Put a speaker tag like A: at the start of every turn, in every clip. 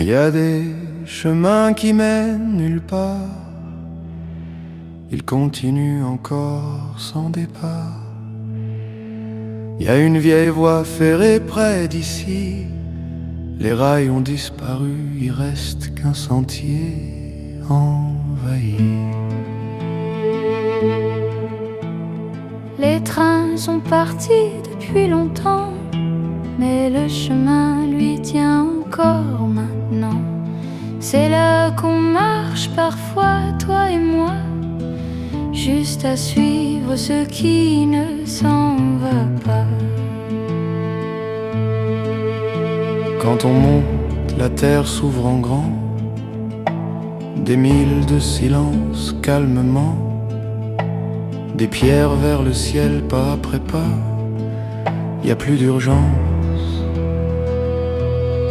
A: Il y a des chemins qui mènent nulle part, ils continuent encore sans départ. Il y a une vieille voie ferrée près d'ici, les rails ont disparu, il reste qu'un sentier envahi.
B: Les trains sont partis depuis longtemps, mais le chemin lui tient encore maintenant. C'est là qu'on marche parfois, toi et moi, juste à suivre ce qui ne s'en va pas.
A: Quand on monte, la terre s'ouvre en grand, des milles de silence calmement, des pierres vers le ciel pas après pas. Y a plus d'urgence,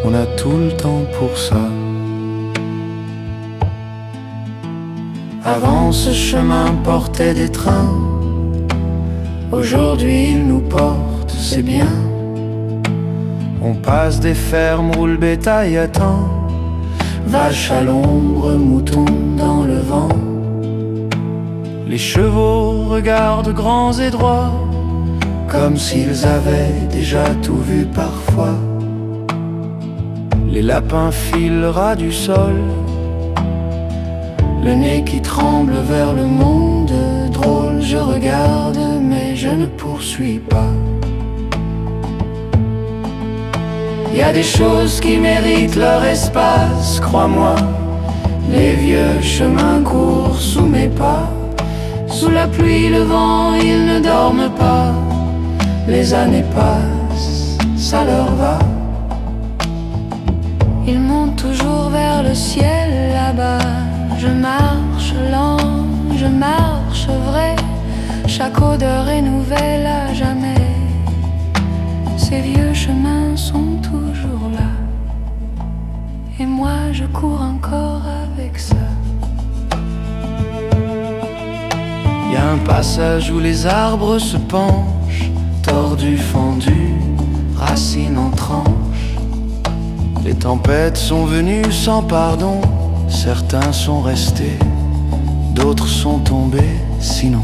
A: on a tout le temps pour ça. Avant ce chemin portait des trains, aujourd'hui il nous porte, c'est bien. On passe des fermes, roule bétail à temps, vaches à l'ombre, moutons dans le vent. Les chevaux regardent grands et droits, comme s'ils avaient déjà tout vu parfois. Les lapins filent le ras du sol, le nez qui tremble vers le monde drôle. Je regarde mais je ne poursuis pas. Y a des choses qui méritent leur espace, crois-moi. Les vieux chemins courent sous mes pas. Sous la pluie, le vent, ils ne dorment pas. Les années passent, ça leur va.
B: Ils montent toujours vers le ciel là-bas. Je marche lent, je marche vrai. Chaque odeur est nouvelle à jamais. Ces vieux chemins sont toujours là, et moi je cours encore avec ça.
A: Y a un passage où les arbres se penchent, tordus, fendus, racines en tranches. Les tempêtes sont venues sans pardon, certains sont restés, d'autres sont tombés. Sinon,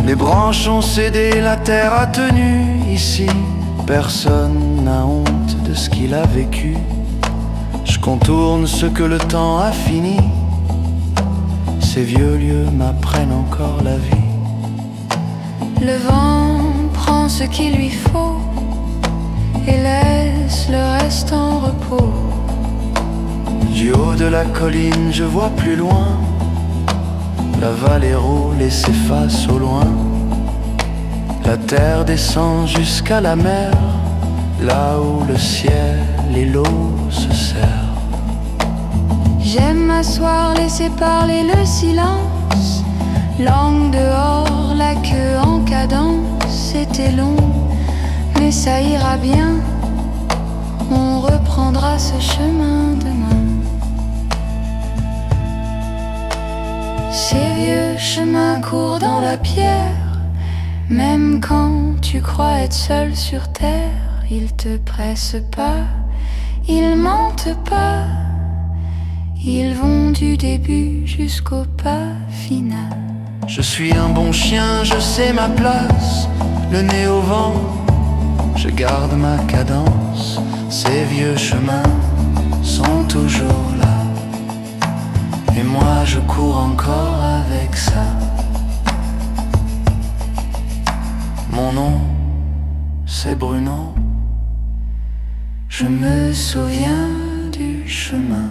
A: les branches ont cédé, la terre a tenu. Ici, personne n'a honte de ce qu'il a vécu. Je contourne ce que le temps a fini. Ces vieux lieux m'apprennent encore la vie.
B: Le vent prend ce qu'il lui faut et laisse le reste en repos.
A: Du haut de la colline, je vois plus loin. La vallée roule et s'efface au loin. La terre descend jusqu'à la mer, là où le ciel et l'eau se serrent.
B: J'aime m'asseoir, laisser parler le silence. Langue dehors, la queue en cadence. C'était long, mais ça ira bien. On reprendra ce chemin demain. Ces vieux chemins courent dans la pierre. Même quand tu crois être seul sur terre, ils te pressent pas, ils mentent pas. Ils vont du début jusqu'au pas final.
A: Je suis un bon chien, je sais ma place, le nez au vent, je garde ma cadence. Ces vieux chemins sont toujours là, et moi je cours encore avec ça. Mon nom, c'est Bruno. Je me souviens du chemin.